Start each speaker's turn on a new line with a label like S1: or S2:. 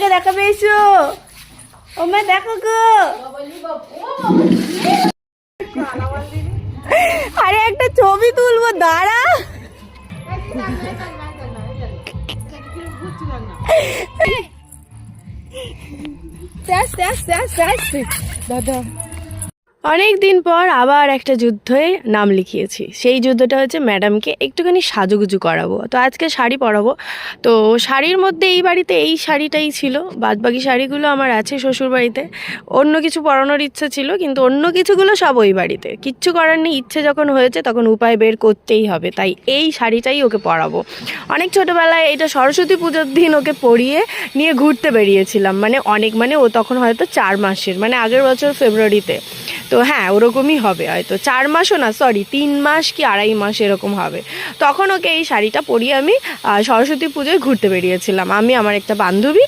S1: দেখা পেয়েছো? ও মা দেখো গো, আরে একটা ছবি তুলবো, দাঁড়া। দাদা, অনেক দিন পর আবার একটা যুদ্ধে নাম লিখিয়েছি। সেই যুদ্ধটা হচ্ছে ম্যাডামকে একটুখানি সাজুগুজু করাবো। তো আজকে শাড়ি পরাবো। তো শাড়ির মধ্যে এই বাড়িতে এই শাড়িটাই ছিল, বাদবাকি শাড়িগুলো আমার আছে শ্বশুর বাড়িতে। অন্য কিছু পরানোর ইচ্ছে ছিল, কিন্তু অন্য কিছুগুলো সব ওই বাড়িতে। কিচ্ছু করার নেই, ইচ্ছে যখন হয়েছে তখন উপায় বের করতেই হবে। তাই এই শাড়িটাই ওকে পরাবো। অনেক ছোটোবেলায় এটা সরস্বতী পুজোর দিন ওকে পরিয়ে নিয়ে ঘুরতে বেরিয়েছিলাম। মানে ও তখন হয়তো 4 মাসের, মানে আগের বছর ফেব্রুয়ারিতে। তো হ্যাঁ, ওরকমই হবে, হয়তো 4 মাসও না, সরি 3 মাস কি 2.5 মাস এরকম হবে। তখন ওকে এই শাড়িটা পরিয়ে আমি সরস্বতী পুজোয় ঘুরতে বেরিয়েছিলাম, আমি আমার একটা বান্ধবী